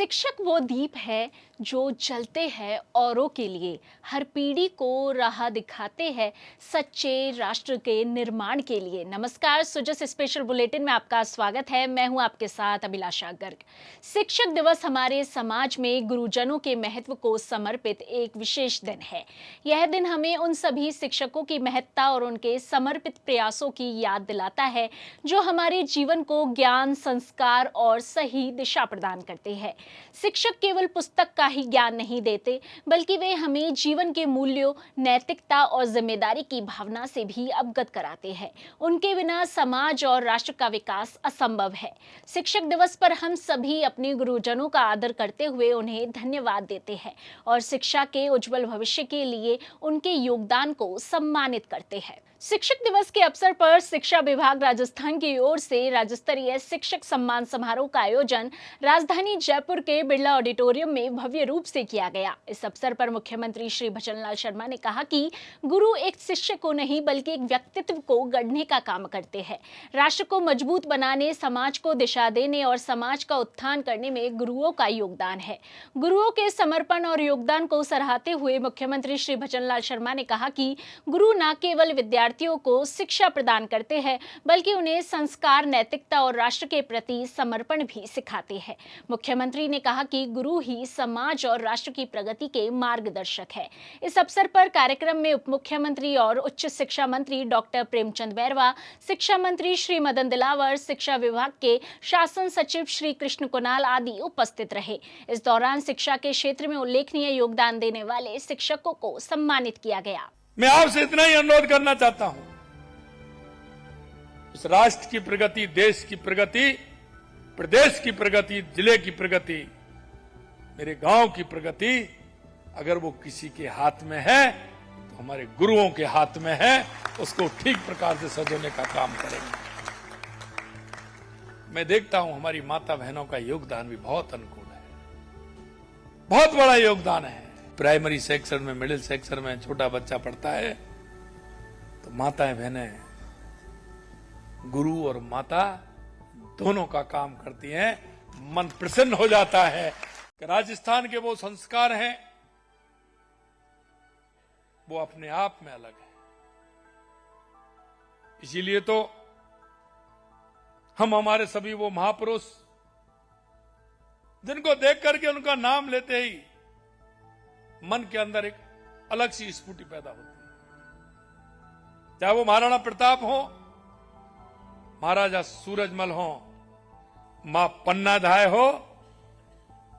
शिक्षक वो दीप है जो जलते हैं औरों के लिए, हर पीढ़ी को राह दिखाते हैं सच्चे राष्ट्र के निर्माण के लिए। नमस्कार, सुजस स्पेशल बुलेटिन में आपका स्वागत है। मैं हूं आपके साथ अभिलाषा गर्ग। शिक्षक दिवस हमारे समाज में गुरुजनों के महत्व को समर्पित एक विशेष दिन है। यह दिन हमें उन सभी शिक्षकों की महत्ता और उनके समर्पित प्रयासों की याद दिलाता है जो हमारे जीवन को ज्ञान, संस्कार और सही दिशा प्रदान करते हैं। शिक्षक केवल पुस्तक का ही ज्ञान नहीं देते, बल्कि वे हमें जीवन के मूल्यों, नैतिकता और जिम्मेदारी की भावना से भी अवगत कराते हैं। उनके बिना समाज और राष्ट्र का विकास असंभव है। शिक्षक दिवस पर हम सभी अपने गुरुजनों का आदर करते हुए उन्हें धन्यवाद देते हैं और शिक्षा के उज्जवल भविष्य के लिए उनके योगदान को सम्मानित करते हैं। शिक्षक दिवस के अवसर पर शिक्षा विभाग राजस्थान की ओर से राज्य स्तरीय शिक्षक सम्मान समारोह का आयोजन राजधानी जयपुर के बिरला ऑडिटोरियम में भव्य रूप से किया गया। इस अवसर पर मुख्यमंत्री श्री भजनलाल शर्मा ने कहा कि गुरु एक शिष्य को नहीं बल्कि एक व्यक्तित्व को गढ़ने का काम करते हैं। राष्ट्र को मजबूत बनाने, समाज को दिशा देने और समाज का उत्थान करने में गुरुओं का योगदान है। गुरुओं के समर्पण और योगदान को सराहते हुए मुख्यमंत्री श्री भजनलाल शर्मा ने कहा कि गुरु न केवल विद्यार्थियों को शिक्षा प्रदान करते हैं, बल्कि उन्हें संस्कार, नैतिकता और राष्ट्र के प्रति समर्पण भी सिखाते हैं। मुख्यमंत्री ने कहा कि गुरु ही समाज और राष्ट्र की प्रगति के मार्गदर्शक है। इस अवसर पर कार्यक्रम में उप मुख्यमंत्री और उच्च शिक्षा मंत्री डॉक्टर प्रेमचंद बैरवा, शिक्षा मंत्री श्री मदन दिलावर, शिक्षा विभाग के शासन सचिव श्री कृष्ण कुणाल आदि उपस्थित रहे। इस दौरान शिक्षा के क्षेत्र में उल्लेखनीय योगदान देने वाले शिक्षकों को सम्मानित किया गया। मैं आपसे इतना ही अनुरोध करना चाहता हूं, इस राष्ट्र की प्रगति, देश की प्रगति, प्रदेश की प्रगति, जिले की प्रगति, मेरे गांव की प्रगति अगर वो किसी के हाथ में है तो हमारे गुरुओं के हाथ में है। उसको ठीक प्रकार से सजोने का काम करेंगे। मैं देखता हूं हमारी माता बहनों का योगदान भी बहुत अनुकूल है, बहुत बड़ा योगदान है। प्राइमरी सेक्शन में, मिडिल सेक्शन में छोटा बच्चा पढ़ता है तो माताएं बहनें, गुरु और माता दोनों का काम करती हैं। मन प्रसन्न हो जाता है कि राजस्थान के वो संस्कार हैं, वो अपने आप में अलग है। इसीलिए तो हम हमारे सभी वो महापुरुष जिनको देख करके उनका नाम लेते ही मन के अंदर एक अलग सी स्फूर्ति पैदा होती है। चाहे वो महाराणा प्रताप हो, महाराजा सूरजमल हो, मां पन्नाधाय हो,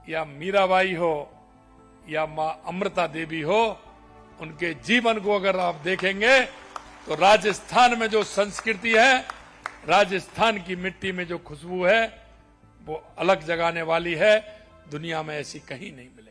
या मीराबाई हो, या मां अमृता देवी हो, उनके जीवन को अगर आप देखेंगे तो राजस्थान में जो संस्कृति है, राजस्थान की मिट्टी में जो खुशबू है, वो अलग जगाने वाली है। दुनिया में ऐसी कहीं नहीं मिलेगी।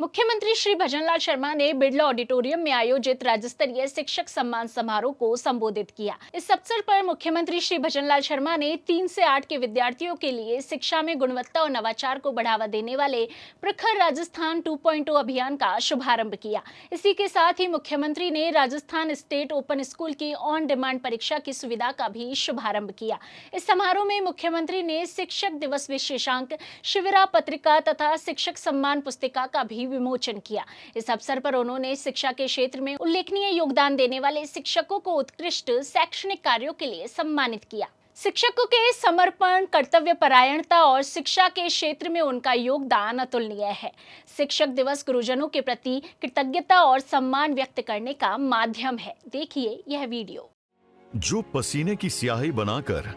मुख्यमंत्री श्री भजनलाल शर्मा ने बिरला ऑडिटोरियम में आयोजित राज्य स्तरीय शिक्षक सम्मान समारोह को संबोधित किया। इस अवसर पर मुख्यमंत्री श्री भजनलाल शर्मा ने 3 से 8 के विद्यार्थियों के लिए शिक्षा में गुणवत्ता और नवाचार को बढ़ावा देने वाले प्रखर राजस्थान 2.0 अभियान का शुभारंभ किया। इसी के साथ ही मुख्यमंत्री ने राजस्थान स्टेट ओपन स्कूल की ऑन डिमांड परीक्षा की सुविधा का भी शुभारंभ किया। इस समारोह में मुख्यमंत्री ने शिक्षक दिवस विशेषांक, शिविरा पत्रिका तथा शिक्षक सम्मान पुस्तिका का भी विमोचन किया। इस अवसर पर उन्होंने शिक्षा के क्षेत्र में उल्लेखनीय योगदान देने वाले शिक्षकों को उत्कृष्ट शैक्षणिक कार्यों के लिए सम्मानित किया। शिक्षकों के समर्पण, कर्तव्यपरायणता और शिक्षा के क्षेत्र में उनका योगदान अतुलनीय है। शिक्षक दिवस गुरुजनों के प्रति कृतज्ञता और सम्मान व्यक्त करने का माध्यम है। देखिए यह वीडियो। जो पसीने की स्याही बनाकर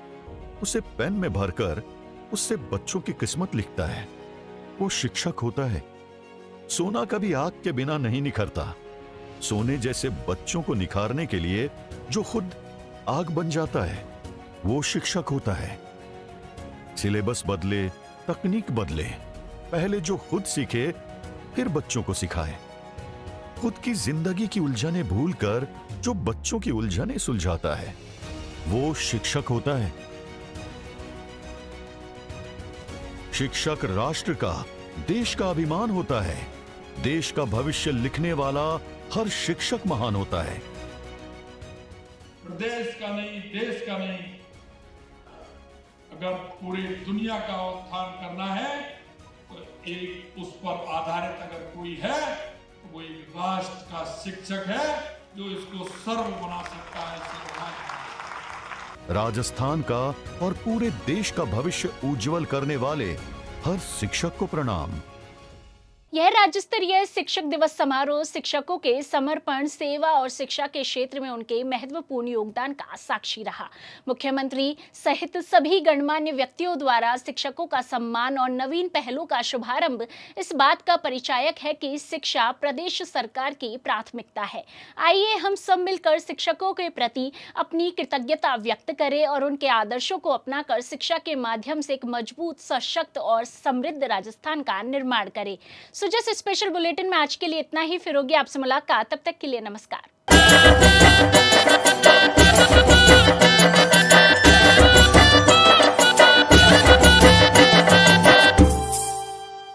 उसे पेन में भरकर उससे बच्चों की किस्मत लिखता है, वो शिक्षक होता है। सोना कभी आग के बिना नहीं निखरता। सोने जैसे बच्चों को निखारने के लिए जो खुद आग बन जाता है, वो शिक्षक होता है। सिलेबस बदले, तकनीक बदले, पहले जो खुद सीखे फिर बच्चों को सिखाए। खुद की जिंदगी की उलझने भूलकर जो बच्चों की उलझने सुलझाता है, वो शिक्षक होता है। शिक्षक राष्ट्र का, देश का अभिमान होता है। देश का भविष्य लिखने वाला हर शिक्षक महान होता है। प्रदेश का नहीं, देश का नहीं, अगर पूरी दुनिया का उत्थान करना है तो एक उस पर आधारित अगर कोई है तो वो एक राष्ट्र का शिक्षक है जो इसको सर्व बना सकता है, इसे बनाए। राजस्थान का और पूरे देश का भविष्य उज्जवल करने वाले हर शिक्षक को प्रणाम। यह राज्य स्तरीय शिक्षक दिवस समारोह शिक्षकों के समर्पण, सेवा और शिक्षा के क्षेत्र में उनके महत्वपूर्ण योगदान का साक्षी रहा। मुख्यमंत्री सहित सभी गणमान्य व्यक्तियों द्वारा शिक्षकों का सम्मान और नवीन पहलों का शुभारंभ इस बात का परिचायक है कि शिक्षा प्रदेश सरकार की प्राथमिकता है। आइए हम सब मिलकर शिक्षकों के प्रति अपनी कृतज्ञता व्यक्त करें और उनके आदर्शों को अपनाकर शिक्षा के माध्यम से एक मजबूत, सशक्त और समृद्ध राजस्थान का निर्माण करें। सुजस स्पेशल बुलेटिन में आज के लिए इतना ही। फिर होगी आपसे मुलाकात, तब तक के लिए नमस्कार।